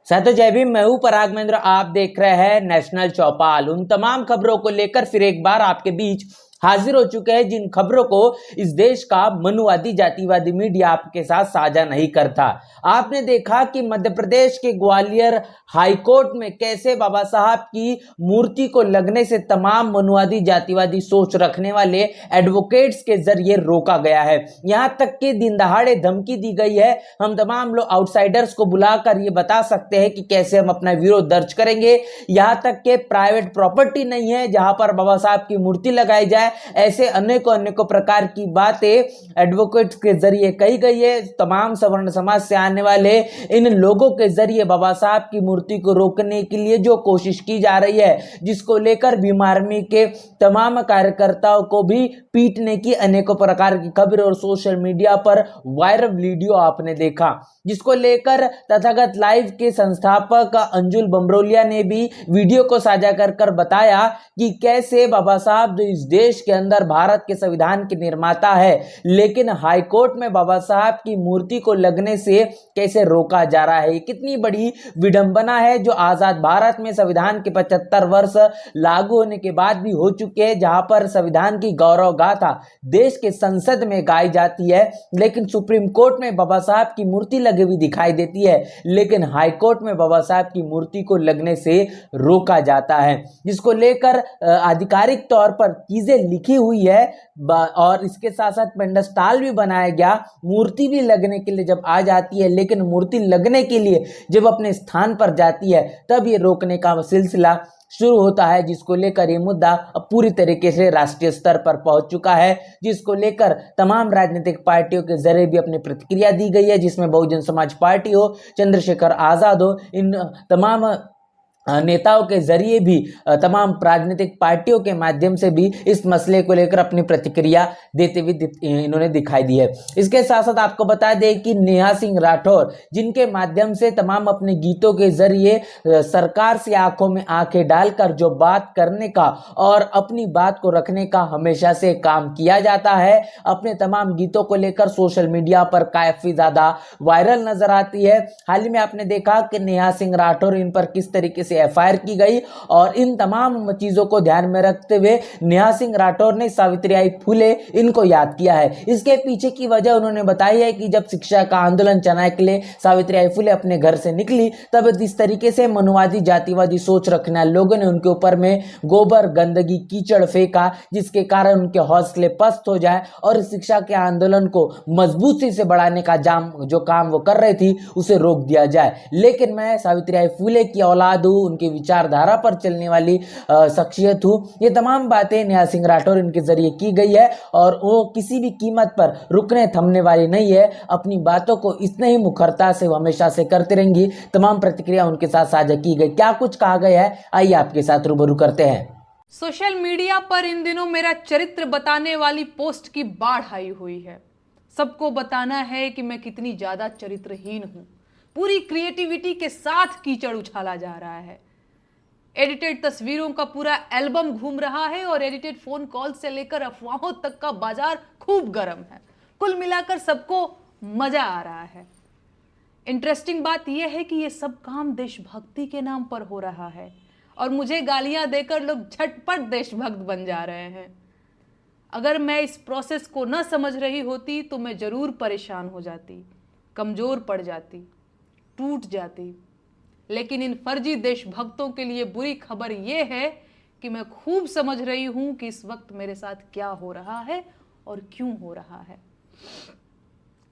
साथो जय भीम। मैं हूं पराग महेंद्र। आप देख रहे हैं नेशनल चौपाल। उन तमाम खबरों को लेकर फिर एक बार आपके बीच हाजिर हो चुके हैं जिन खबरों को इस देश का मनुवादी जातिवादी मीडिया आपके साथ साझा नहीं करता। आपने देखा कि मध्य प्रदेश के ग्वालियर हाईकोर्ट में कैसे बाबा साहब की मूर्ति को लगने से तमाम मनुवादी जातिवादी सोच रखने वाले एडवोकेट्स के जरिए रोका गया है। यहां तक कि दिन दहाड़े धमकी दी गई है। हम तमाम लोग आउटसाइडर्स को बुलाकर ये बता सकते हैं कि कैसे हम अपना विरोध दर्ज करेंगे। यहां तक कि प्राइवेट प्रॉपर्टी नहीं है जहां पर बाबा साहब की मूर्ति लगाई जाए। ऐसे अनेकों अनेकों प्रकार की बातें एडवोकेट्स के जरिए कही गई है। तमाम सवर्ण समाज से आने वाले इन लोगों के जरिए बाबा साहब की मूर्ति को रोकने के लिए जो कोशिश की जा रही है, जिसको लेकर भीम आर्मी के तमाम कार्यकर्ताओं को भी पीटने की अनेकों प्रकार की खबर और सोशल मीडिया पर वायरल वीडियो आपने देखा, जिसको लेकर तथागत लाइव के संस्थापक अंजुल बमरोलिया ने भी वीडियो को साझा कर बताया कि कैसे बाबा साहब जो इस देश के अंदर भारत के संविधान के निर्माता है, लेकिन हाईकोर्ट में बाबा साहब की मूर्ति को लगने से कैसे रोका जा रहा है। कितनी बड़ी विडंबना है जो आजाद भारत में संविधान के 75 वर्ष लागू होने के बाद भी हो चुके हैं, जहां पर संविधान की गौरव गाथा देश के संसद में गाई जाती है, लेकिन सुप्रीम कोर्ट में बाबा साहब की मूर्ति लगी हुई दिखाई देती है, लेकिन हाईकोर्ट में बाबा साहब की मूर्ति को लगने से रोका जाता है, जिसको लेकर आधिकारिक तौर पर चीजें लिखी हुई है और इसके साथ साथ पेंडस्टाल भी बनाया गया। मूर्ति भी लगने के लिए जब आ जाती है, लेकिन मूर्ति लगने के लिए जब अपने स्थान पर जाती है तब ये रोकने का सिलसिला शुरू होता है, जिसको लेकर ये मुद्दा अब पूरी तरीके से राष्ट्रीय स्तर पर पहुंच चुका है, जिसको लेकर तमाम राजनीतिक पार्टियों के जरिए भी अपनी प्रतिक्रिया दी गई है, जिसमें बहुजन समाज पार्टी हो, चंद्रशेखर आजाद हो, इन तमाम नेताओं के जरिए भी तमाम राजनीतिक पार्टियों के माध्यम से भी इस मसले को लेकर अपनी प्रतिक्रिया देते हुए इन्होंने दिखाई दी है। इसके साथ साथ आपको बता दें कि नेहा सिंह राठौर, जिनके माध्यम से तमाम अपने गीतों के जरिए सरकार से आंखों में आंखें डालकर जो बात करने का और अपनी बात को रखने का हमेशा से काम किया जाता है, अपने तमाम गीतों को लेकर सोशल मीडिया पर काफी ज्यादा वायरल नजर आती है। हाल ही में आपने देखा कि नेहा सिंह राठौर, इन पर किस तरीके से एफआईआर की गई और इन तमाम चीजों को ध्यान में रखते हुए नेहा सिंह राठौर ने सावित्रीबाई फुले इनको याद किया है। इसके पीछे की वजह उन्होंने बताई है कि जब शिक्षा का आंदोलन चलाने के लिए सावित्रीबाई फुले अपने घर से निकली, तब इस तरीके से मनुवादी जातिवादी सोच रखने वाले लोगों ने उनके ऊपर में गोबर गंदगी कीचड़ फेंका, जिसके कारण उनके हौसले पस्त हो जाए और शिक्षा के आंदोलन को मजबूती से बढ़ाने का जो काम वो कर रही थी उसे रोक दिया जाए। लेकिन मैं सावित्रीबाई फुले की औलाद हूं, उनकी विचारधारा पर चलने वाली शख्सियत हूं। ये तमाम बातें नेहा सिंह राठौर इनके जरिए की गई है और वो किसी भी कीमत पर रुकने थमने वाली नहीं है। अपनी बातों को इतने ही मुखरता से हमेशा से करते रहेंगी। तमाम प्रतिक्रिया उनके साथ साझा की गई। क्या कुछ कहा गया है, आइए आपके साथ रूबरू करते हैं। सोशल मीडिया पर इन दिनों मेरा चरित्र बताने वाली पोस्ट की बाढ़ आई हुई है। सबको बताना है कि मैं कितनी ज्यादा चरित्रहीन हूं। पूरी क्रिएटिविटी के साथ कीचड़ उछाला जा रहा है। एडिटेड तस्वीरों का पूरा एल्बम घूम रहा है और एडिटेड फोन कॉल से लेकर अफवाहों तक का बाजार खूब गर्म है। कुल मिलाकर सबको मजा आ रहा है। इंटरेस्टिंग बात यह है कि यह सब काम देशभक्ति के नाम पर हो रहा है और मुझे गालियां देकर लोग झटपट देशभक्त बन जा रहे हैं। अगर मैं इस प्रोसेस को न समझ रही होती तो मैं जरूर परेशान हो जाती, कमजोर पड़ जाती, टूट जाती। लेकिन इन फर्जी देशभक्तों के लिए बुरी खबर यह है कि मैं खूब समझ रही हूं कि इस वक्त मेरे साथ क्या हो रहा है और क्यों हो रहा है।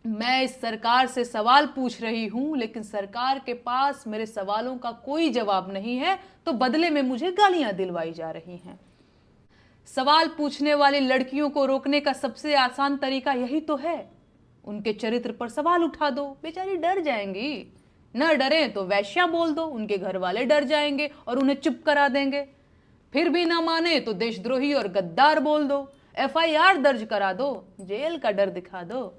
मैं इस सरकार से सवाल पूछ रही हूं, लेकिन सरकार के पास मेरे सवालों का कोई जवाब नहीं है, तो बदले में मुझे गालियां दिलवाई जा रही हैं। सवाल पूछने वाली लड़कियों को रोकने का सबसे आसान तरीका यही तो है, उनके चरित्र पर सवाल उठा दो। बेचारी डर जाएंगी। न डरे तो वैश्या बोल दो, उनके घर वाले डर जाएंगे और उन्हें चुप करा देंगे। फिर भी ना माने तो देशद्रोही और गद्दार बोल दो, एफआईआर दर्ज करा दो, जेल का डर दिखा दो।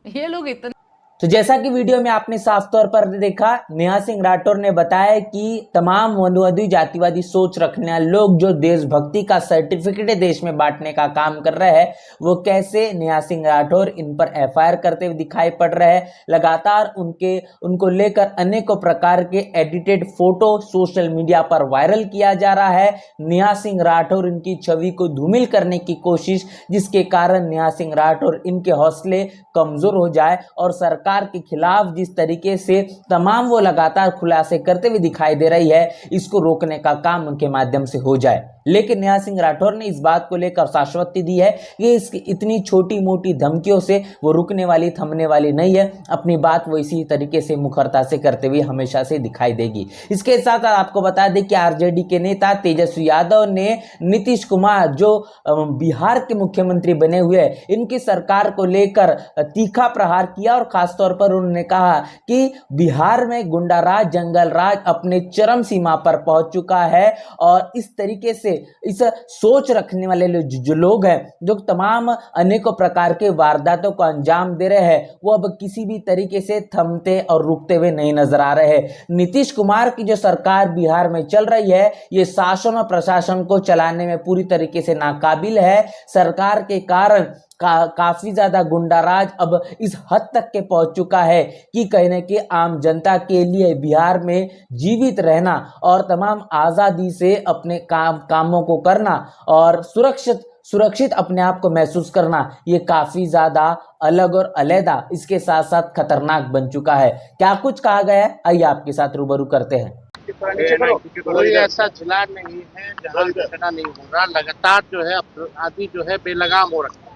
ये लोग इतना तो जैसा कि वीडियो में आपने साफ तौर पर देखा, नेहा सिंह राठौर ने बताया कि तमाम मनुवादी जातिवादी सोच रखने वाले लोग जो देशभक्ति का सर्टिफिकेट देश में बांटने का काम कर रहे हैं, वो कैसे नेहा सिंह राठौर इन पर एफआईआर करते हुए दिखाई पड़ रहे हैं। लगातार उनको लेकर अनेकों प्रकार के एडिटेड फोटो सोशल मीडिया पर वायरल किया जा रहा है। नेहा सिंह राठौर इनकी छवि को धूमिल करने की कोशिश, जिसके कारण नेहा सिंह राठौर इनके हौसले कमजोर हो जाए और सरकार के खिलाफ जिस तरीके से तमाम वो लगातार खुलासे करते हुए दिखाई दे रही है, इसको रोकने का काम उनके माध्यम से हो जाए। लेकिन नेहा सिंह राठौर ने इस बात को लेकर आश्वस्ति दी है कि इतनी छोटी मोटी धमकियों से वो रुकने वाली, थमने वाली नहीं है। अपनी बात वो इसी तरीके से मुखरता से करते हुए हमेशा से दिखाई देगी। इसके साथ आपको बता दें कि आरजेडी के नेता तेजस्वी यादव ने नीतीश कुमार जो बिहार के मुख्यमंत्री बने हुए, इनकी सरकार को लेकर तीखा प्रहार किया और खासतौर पर उन्होंने कहा कि बिहार में गुंडाराज, जंगल राज अपने चरम सीमा पर पहुंच चुका है और इस तरीके से इस सोच रखने वाले जो लोग हैं, जो तमाम अनेकों प्रकार के वारदातों को अंजाम दे रहे हैं, वो अब किसी भी तरीके से थमते और रुकते हुए नहीं नजर आ रहे हैं। नीतीश कुमार की जो सरकार बिहार में चल रही है, ये शासन और प्रशासन को चलाने में पूरी तरीके से नाकाबिल है। सरकार के कारण काफी ज्यादा गुंडाराज अब इस हद तक के पहुंच चुका है कि कहने की आम जनता के लिए बिहार में जीवित रहना और तमाम आजादी से अपने कामों को करना और सुरक्षित अपने आप को महसूस करना, ये काफी ज्यादा अलग और अलग, इसके साथ साथ खतरनाक बन चुका है। क्या कुछ कहा गया है, आइए आपके साथ रूबरू करते हैं। कोई ऐसा जिला नहीं है जहाँ घटना नहीं हो रहा। लगातार जो है अपराधी जो है बेलगाम हो रखा है।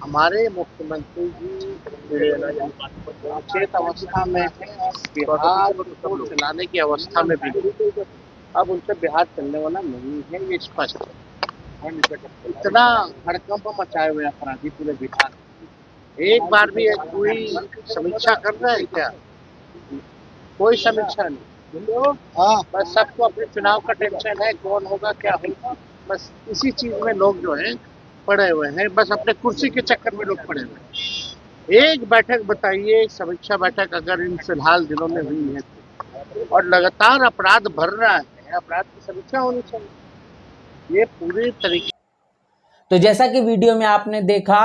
हमारे मुख्यमंत्री जी चेत अवस्था में है, बिहार को चलाने की अवस्था में भी। अब उनसे बिहार चलने वाला नहीं है, ये स्पष्ट है। इतना हड़कंप मचाए हुए अपराधी पूरे बिहार में, एक बार भी कोई समीक्षा कर रहा है क्या? कोई समीक्षा नहीं। बस सबको अपने चुनाव का टेंशन है, कौन होगा क्या होगा, बस इसी चीज में लोग जो है पड़े हुए हैं। बस अपने कुर्सी के चक्कर में लोग पड़े हुए हैं। एक बैठक बताइए, समीक्षा बैठक अगर इन फिलहाल दिनों में हुई है और लगातार अपराध बढ़ रहा है, अपराध की समीक्षा होनी चाहिए। ये पूरी तरीके। तो जैसा कि वीडियो में आपने देखा,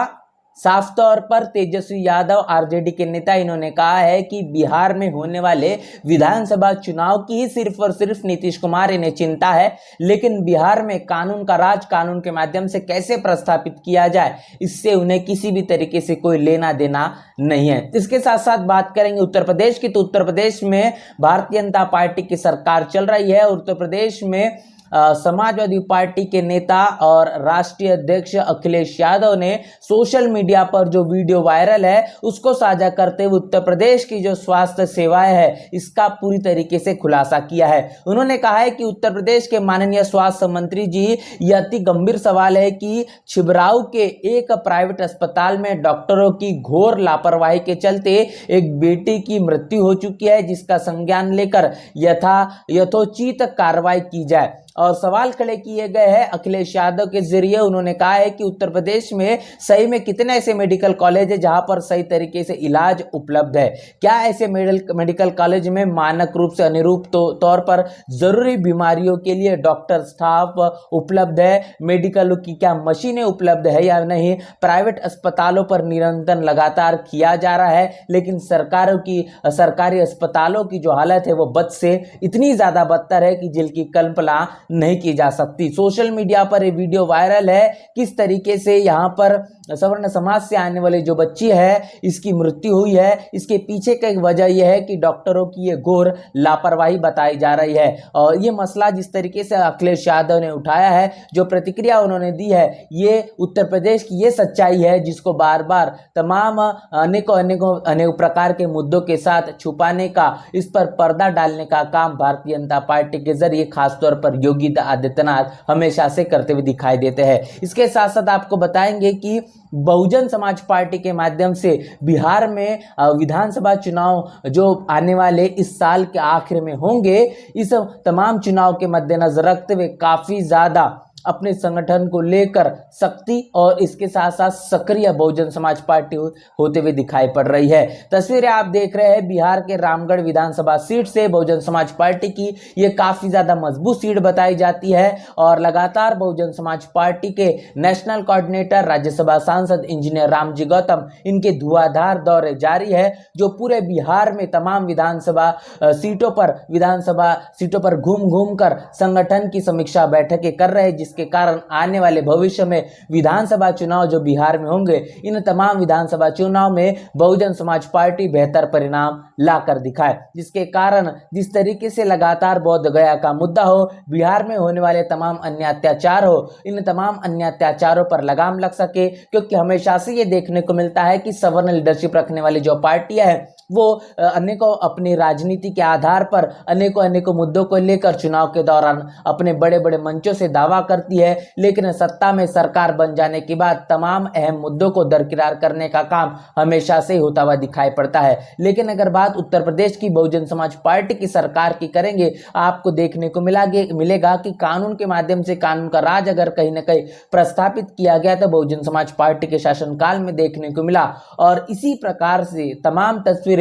साफ तौर पर तेजस्वी यादव आरजेडी के नेता, इन्होंने कहा है कि बिहार में होने वाले विधानसभा चुनाव की ही सिर्फ और सिर्फ नीतीश कुमार इन्हें चिंता है, लेकिन बिहार में कानून का राज कानून के माध्यम से कैसे प्रस्थापित किया जाए, इससे उन्हें किसी भी तरीके से कोई लेना देना नहीं है। इसके साथ साथ बात करेंगे उत्तर प्रदेश की, तो उत्तर प्रदेश में भारतीय जनता पार्टी की सरकार चल रही है। उत्तर प्रदेश में समाजवादी पार्टी के नेता और राष्ट्रीय अध्यक्ष अखिलेश यादव ने सोशल मीडिया पर जो वीडियो वायरल है, उसको साझा करते हुए उत्तर प्रदेश की जो स्वास्थ्य सेवाएं है, इसका पूरी तरीके से खुलासा किया है। उन्होंने कहा है कि उत्तर प्रदेश के माननीय स्वास्थ्य मंत्री जी, ये अति गंभीर सवाल है कि छिबराऊ के एक प्राइवेट अस्पताल में डॉक्टरों की घोर लापरवाही के चलते एक बेटी की मृत्यु हो चुकी है, जिसका संज्ञान लेकर यथोचित कार्रवाई की जाए। और सवाल खड़े किए गए हैं अखिलेश यादव के जरिए। उन्होंने कहा है कि उत्तर प्रदेश में सही में कितने ऐसे मेडिकल कॉलेज है जहां पर सही तरीके से इलाज उपलब्ध है? क्या ऐसे मेडिकल कॉलेज में मानक रूप से अनुरूप तौर पर जरूरी बीमारियों के लिए डॉक्टर स्टाफ उपलब्ध है? मेडिकल की क्या मशीनें उपलब्ध है या नहीं? प्राइवेट अस्पतालों पर निरंतर लगातार किया जा रहा है, लेकिन सरकारी अस्पतालों की जो हालत है वो बद से इतनी ज्यादा बदतर है कि जिनकी कल्पना नहीं की जा सकती। सोशल मीडिया पर ये वीडियो वायरल है, किस तरीके से यहाँ पर सवर्ण समाज से आने वाली जो बच्ची है, इसकी मृत्यु हुई है। इसके पीछे का एक वजह यह है कि डॉक्टरों की ये घोर लापरवाही बताई जा रही है। और ये मसला जिस तरीके से अखिलेश यादव ने उठाया है, जो प्रतिक्रिया उन्होंने दी है, ये उत्तर प्रदेश की ये सच्चाई है जिसको बार बार तमाम अनेकों प्रकार के मुद्दों के साथ छुपाने का, इस पर पर्दा डालने का काम भारतीय जनता पार्टी के जरिए खासतौर पर योगी आदित्यनाथ हमेशा से करते हुए दिखाई देते हैं। इसके साथ साथ आपको बताएंगे कि बहुजन समाज पार्टी के माध्यम से बिहार में विधानसभा चुनाव जो आने वाले इस साल के आखिर में होंगे, इस तमाम चुनाव के मद्देनजर रखते हुए काफी ज्यादा अपने संगठन को लेकर सख्ती और इसके साथ साथ सक्रिय बहुजन समाज पार्टी होते हुए दिखाई पड़ रही है। तस्वीरें आप देख रहे हैं बिहार के रामगढ़ विधानसभा सीट से बहुजन समाज पार्टी की ये काफी ज्यादा मजबूत सीट बताई जाती है और लगातार बहुजन समाज पार्टी के नेशनल कोऑर्डिनेटर राज्यसभा सांसद इंजीनियर रामजी गौतम इनके धुआंधार दौरे जारी है, जो पूरे बिहार में तमाम विधानसभा सीटों पर घूम घूम कर संगठन की समीक्षा बैठकें कर रहे हैं, जिसके कारण आने वाले भविष्य में विधानसभा चुनाव जो बिहार में होंगे, इन तमाम विधानसभा चुनाव में बहुजन समाज पार्टी बेहतर परिणाम लाकर दिखाए, जिसके कारण जिस तरीके से लगातार बोध गया का मुद्दा हो, बिहार में होने वाले तमाम अन्य अत्याचार हो, इन तमाम अन्य अत्याचारों पर लगाम लग सके। क्योंकि हमेशा से ये देखने को मिलता है कि सवर्ण लीडरशिप रखने वाली जो पार्टियां हैं वो अनेकों अपनी राजनीति के आधार पर अनेकों मुद्दों को लेकर चुनाव के दौरान अपने बड़े बड़े मंचों से दावा करती है, लेकिन सत्ता में सरकार बन जाने के बाद तमाम अहम मुद्दों को दरकिनार करने का काम हमेशा से होता हुआ दिखाई पड़ता है। लेकिन अगर बात उत्तर प्रदेश की बहुजन समाज पार्टी की सरकार की करेंगे, आपको देखने को मिलेगा कि कानून के माध्यम से कानून का राज अगर कहीं ना कहीं प्रस्थापित किया गया तो बहुजन समाज पार्टी के शासनकाल में देखने को मिला। और इसी प्रकार से तमाम तस्वीरें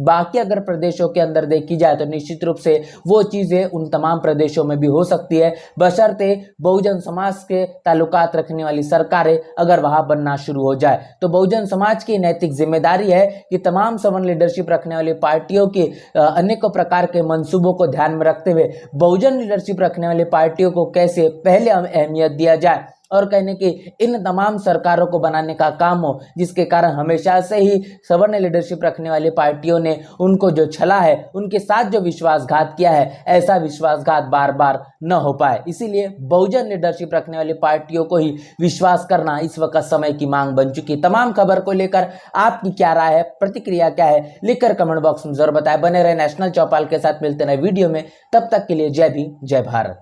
बाकी अगर प्रदेशों के अंदर देखी जाए तो निश्चित रूप से वो चीजें उन तमाम प्रदेशों में भी हो सकती है, बशर्ते बहुजन समाज के ताल्लुकात रखने वाली सरकारें अगर वहां बनना शुरू हो जाए। तो बहुजन समाज की नैतिक जिम्मेदारी है कि तमाम सवर्ण लीडरशिप रखने वाली पार्टियों के अनेकों प्रकार के मंसूबों को ध्यान में रखते हुए बहुजन लीडरशिप रखने वाली पार्टियों को कैसे पहले अहमियत दिया जाए और कहने की इन तमाम सरकारों को बनाने का काम हो, जिसके कारण हमेशा से ही सवर्ण लीडरशिप रखने वाली पार्टियों ने उनको जो छला है, उनके साथ जो विश्वासघात किया है, ऐसा विश्वासघात बार बार न हो पाए। इसीलिए बहुजन लीडरशिप रखने वाली पार्टियों को ही विश्वास करना इस वक्त समय की मांग बन चुकी है। तमाम खबर को लेकर आपकी क्या राय है, प्रतिक्रिया क्या है, लिखकर कमेंट बॉक्स में जरूर बताएं। बने रहे नेशनल चौपाल के साथ, मिलते नए वीडियो में, तब तक के लिए जय भीम जय भारत।